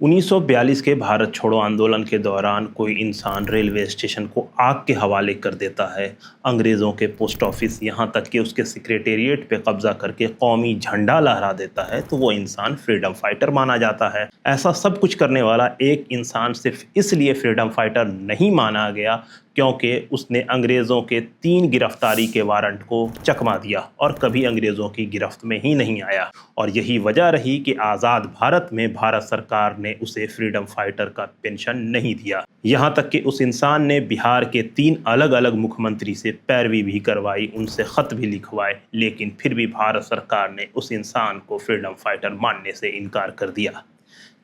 1942 के भारत छोड़ो आंदोलन के दौरान कोई इंसान रेलवे स्टेशन को आग के हवाले कर देता है, अंग्रेज़ों के पोस्ट ऑफिस यहाँ तक कि उसके सेक्रेटेरिएट पे कब्जा करके कौमी झंडा लहरा देता है, तो वो इंसान फ्रीडम फाइटर माना जाता है। ऐसा सब कुछ करने वाला एक इंसान सिर्फ इसलिए फ्रीडम फाइटर नहीं माना गया क्योंकि उसने अंग्रेज़ों के 3 गिरफ्तारी के वारंट को चकमा दिया और कभी अंग्रेज़ों की गिरफ्त में ही नहीं आया। और यही वजह रही कि आज़ाद भारत में भारत सरकार ने उसे फ्रीडम फाइटर का पेंशन नहीं दिया। यहाँ तक कि उस इंसान ने बिहार के 3 अलग अलग मुख्यमंत्री से पैरवी भी करवाई, उनसे ख़त भी लिखवाए, लेकिन फिर भी भारत सरकार ने उस इंसान को फ्रीडम फाइटर मानने से इनकार कर दिया।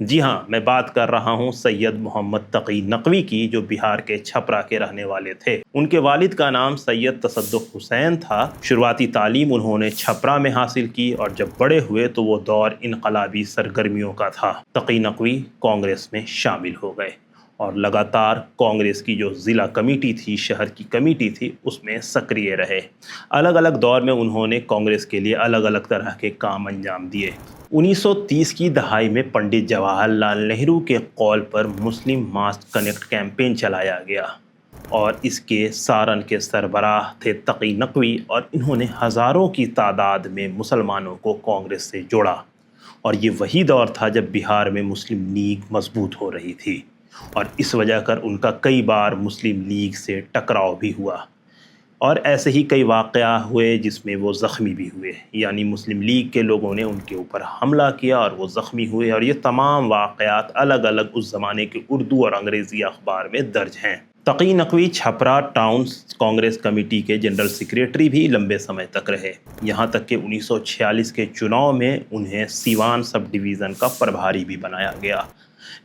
जी हाँ, मैं बात कर रहा हूँ सैयद मोहम्मद तकी नकवी की, जो बिहार के छपरा के रहने वाले थे। उनके वालिद का नाम सैयद तसद्दुक़ हुसैन था। शुरुआती तालीम उन्होंने छपरा में हासिल की और जब बड़े हुए तो वो दौर इनकलाबी सरगर्मियों का था। तकी नकवी कांग्रेस में शामिल हो गए और लगातार कांग्रेस की जो ज़िला कमेटी थी, शहर की कमेटी थी, उसमें सक्रिय रहे। अलग अलग दौर में उन्होंने कांग्रेस के लिए अलग अलग तरह के काम अंजाम दिए। 1930 की दहाई में पंडित जवाहरलाल नेहरू के कॉल पर मुस्लिम मास कनेक्ट कैंपेन चलाया गया और इसके सारन के सरबराह थे तकी नकवी और इन्होंने हज़ारों की तादाद में मुसलमानों को कांग्रेस से जोड़ा। और ये वही दौर था जब बिहार में मुस्लिम लीग मजबूत हो रही थी और इस वजह कर उनका कई बार मुस्लिम लीग से टकराव भी हुआ और ऐसे ही कई वाक़या हुए जिसमें वो ज़ख्मी भी हुए, यानी मुस्लिम लीग के लोगों ने उनके ऊपर हमला किया और वो ज़ख्मी हुए। और ये तमाम वाक़यात अलग अलग उस ज़माने के उर्दू और अंग्रेज़ी अखबार में दर्ज हैं। तकी नकवी छपरा टाउन कांग्रेस कमेटी के जनरल सेक्रेटरी भी लंबे समय तक रहे, यहाँ तक कि 1946 के चुनाव में उन्हें सीवान सब डिवीज़न का प्रभारी भी बनाया गया।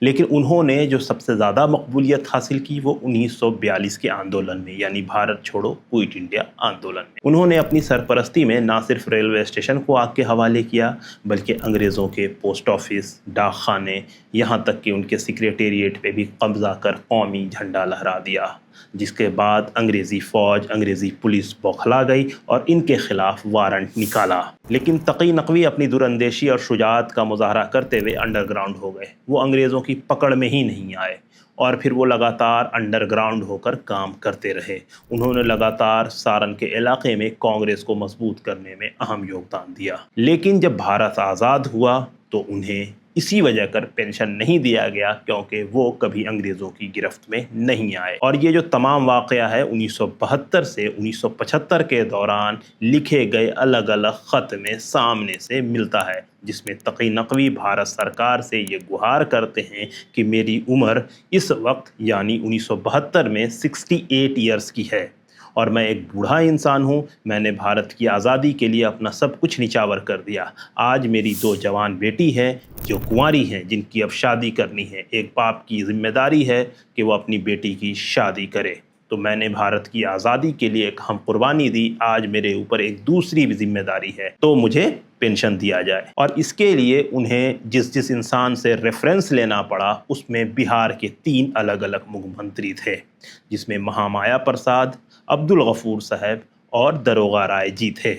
लेकिन उन्होंने जो सबसे ज़्यादा मकबूलियत हासिल की वो 1942 के आंदोलन में, यानी भारत छोड़ो क्विट इंडिया आंदोलन में। उन्होंने अपनी सरपरस्ती में ना सिर्फ रेलवे स्टेशन को आग के हवाले किया, बल्कि अंग्रेज़ों के पोस्ट ऑफिस, डाकखाने, यहाँ तक कि उनके सेक्रेटेरिएट पे भी कब्जा कर कौमी झंडा लहरा दिया, जिसके बाद अंग्रेज़ी फ़ौज, अंग्रेज़ी पुलिस बौखला गई और इनके ख़िलाफ़ वारंट निकाला। लेकिन तकी नकवी अपनी दुरंदेशी और शुजाअत का मुज़ाहरा करते हुए अंडरग्राउंड हो गए। वो अंग्रेज़ों की पकड़ में ही नहीं आए और फिर वो लगातार अंडरग्राउंड होकर काम करते रहे। उन्होंने लगातार सारन के इलाके में कांग्रेस को मजबूत करने में अहम योगदान दिया। लेकिन जब भारत आज़ाद हुआ तो उन्हें इसी वजह कर पेंशन नहीं दिया गया क्योंकि वो कभी अंग्रेज़ों की गिरफ्त में नहीं आए। और ये जो तमाम वाक़या है 1972 से 1975 के दौरान लिखे गए अलग अलग ख़त में सामने से मिलता है, जिसमें तकी नकवी भारत सरकार से ये गुहार करते हैं कि मेरी उम्र इस वक्त यानी 1972 में 68 ईयर्स की है और मैं एक बूढ़ा इंसान हूँ। मैंने भारत की आज़ादी के लिए अपना सब कुछ निछावर कर दिया। आज मेरी 2 जवान बेटी हैं जो कुंवारी हैं, जिनकी अब शादी करनी है। एक बाप की जिम्मेदारी है कि वो अपनी बेटी की शादी करे। तो मैंने भारत की आज़ादी के लिए एक हम कुर्बानी दी, आज मेरे ऊपर एक दूसरी भी जिम्मेदारी है, तो मुझे पेंशन दिया जाए। और इसके लिए उन्हें जिस इंसान से रेफरेंस लेना पड़ा उसमें बिहार के 3 अलग अलग मुख्यमंत्री थे, जिसमें महामाया प्रसाद, अब्दुल गफूर साहब और दरोगा राय जी थे।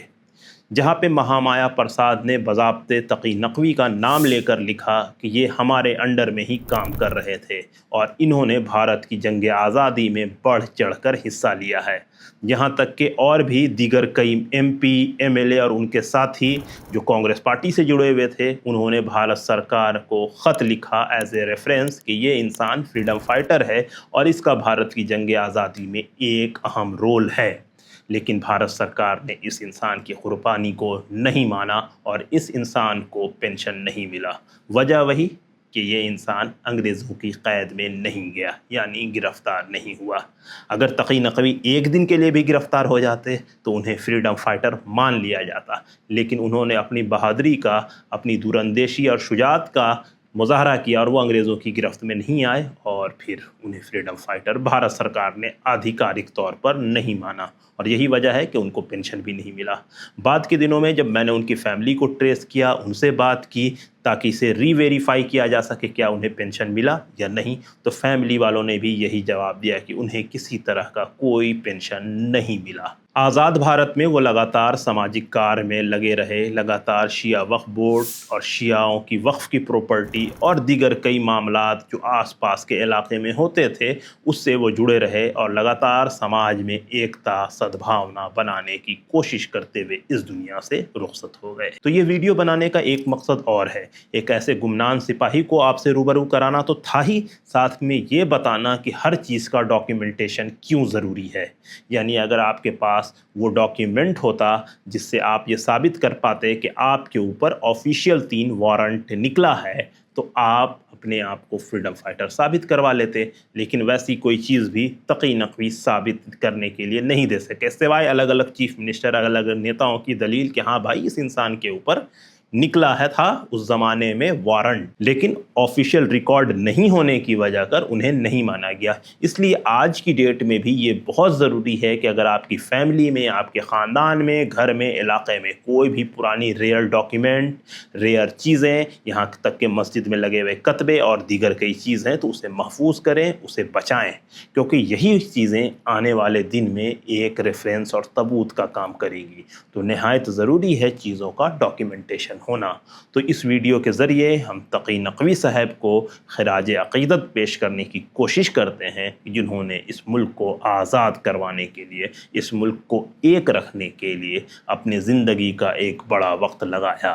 जहाँ पे महामाया प्रसाद ने बज़ाब्ते तकी नकवी का नाम लेकर लिखा कि ये हमारे अंडर में ही काम कर रहे थे और इन्होंने भारत की जंग आज़ादी में बढ़ चढ़कर हिस्सा लिया है। यहाँ तक कि और भी दीगर कई MP, MLA और उनके साथी जो कांग्रेस पार्टी से जुड़े हुए थे, उन्होंने भारत सरकार को ख़त लिखा एज ए रेफरेंस कि ये इंसान फ्रीडम फाइटर है और इसका भारत की जंग आज़ादी में एक अहम रोल है। लेकिन भारत सरकार ने इस इंसान की कुर्बानी को नहीं माना और इस इंसान को पेंशन नहीं मिला। वजह वही कि ये इंसान अंग्रेज़ों की क़ैद में नहीं गया, यानी गिरफ़्तार नहीं हुआ। अगर तकी नकवी एक दिन के लिए भी गिरफ़्तार हो जाते तो उन्हें फ्रीडम फाइटर मान लिया जाता, लेकिन उन्होंने अपनी बहादुरी का, अपनी दूरंदेशी और शुजाअत का मुज़ाहरा किया और वो अंग्रेज़ों की गिरफ्त में नहीं आए और फिर उन्हें फ्रीडम फाइटर भारत सरकार ने आधिकारिक तौर पर नहीं माना और यही वजह है कि उनको पेंशन भी नहीं मिला। बाद के दिनों में जब मैंने उनकी फ़ैमिली को ट्रेस किया, उनसे बात की ताकि इसे रीवेरीफाई किया जा सके क्या उन्हें पेंशन मिला या नहीं, तो फैमिली वालों ने भी यही जवाब दिया कि उन्हें किसी तरह का कोई पेंशन नहीं मिला। आज़ाद भारत में वो लगातार सामाजिक कार्य में लगे रहे, लगातार शिया वक्फ बोर्ड और शियाओं की वक्फ की प्रॉपर्टी और दीगर कई मामलात जो आसपास के इलाके में होते थे उससे वो जुड़े रहे और लगातार समाज में एकता सद्भावना बनाने की कोशिश करते हुए इस दुनिया से रुखसत हो गए। तो ये वीडियो बनाने का एक मकसद और है, एक ऐसे गुमनाम सिपाही को आपसे रूबरू कराना तो था ही, साथ में ये बताना कि हर चीज़ का डॉक्यूमेंटेशन क्यों ज़रूरी है। यानी अगर आपके पास वो डॉक्यूमेंट होता जिससे आप ये साबित कर पाते कि आपके ऊपर ऑफिशियल 3 वारंट निकला है तो आप अपने आप को फ्रीडम फाइटर साबित करवा लेते, लेकिन वैसी कोई चीज़ भी तकी नकवी साबित करने के लिए नहीं दे सके, सिवाय अलग अलग चीफ मिनिस्टर अलग अलग नेताओं की दलील कि हाँ भाई इस इंसान के ऊपर निकला है था उस ज़माने में वारंट, लेकिन ऑफिशियल रिकॉर्ड नहीं होने की वजह कर उन्हें नहीं माना गया। इसलिए आज की डेट में भी ये बहुत ज़रूरी है कि अगर आपकी फैमिली में, आपके ख़ानदान में, घर में, इलाके में कोई भी पुरानी रेयर डॉक्यूमेंट, रेयर चीज़ें, यहाँ तक कि मस्जिद में लगे हुए कतबे और दीगर कई चीज़ हैं तो उसे महफूज करें, उसे बचाएं, क्योंकि यही चीज़ें आने वाले दिन में एक रेफरेंस और सबूत का काम करेगी। तो नहायत ज़रूरी है चीज़ों का डॉक्यूमेंटेशन होना। तो इस वीडियो के ज़रिए हम तकी नकवी साहब को खराज अक़ीदत पेश करने की कोशिश करते हैं जिन्होंने इस मुल्क को आज़ाद करवाने के लिए, इस मुल्क को एक रखने के लिए अपनी ज़िंदगी का एक बड़ा वक्त लगाया।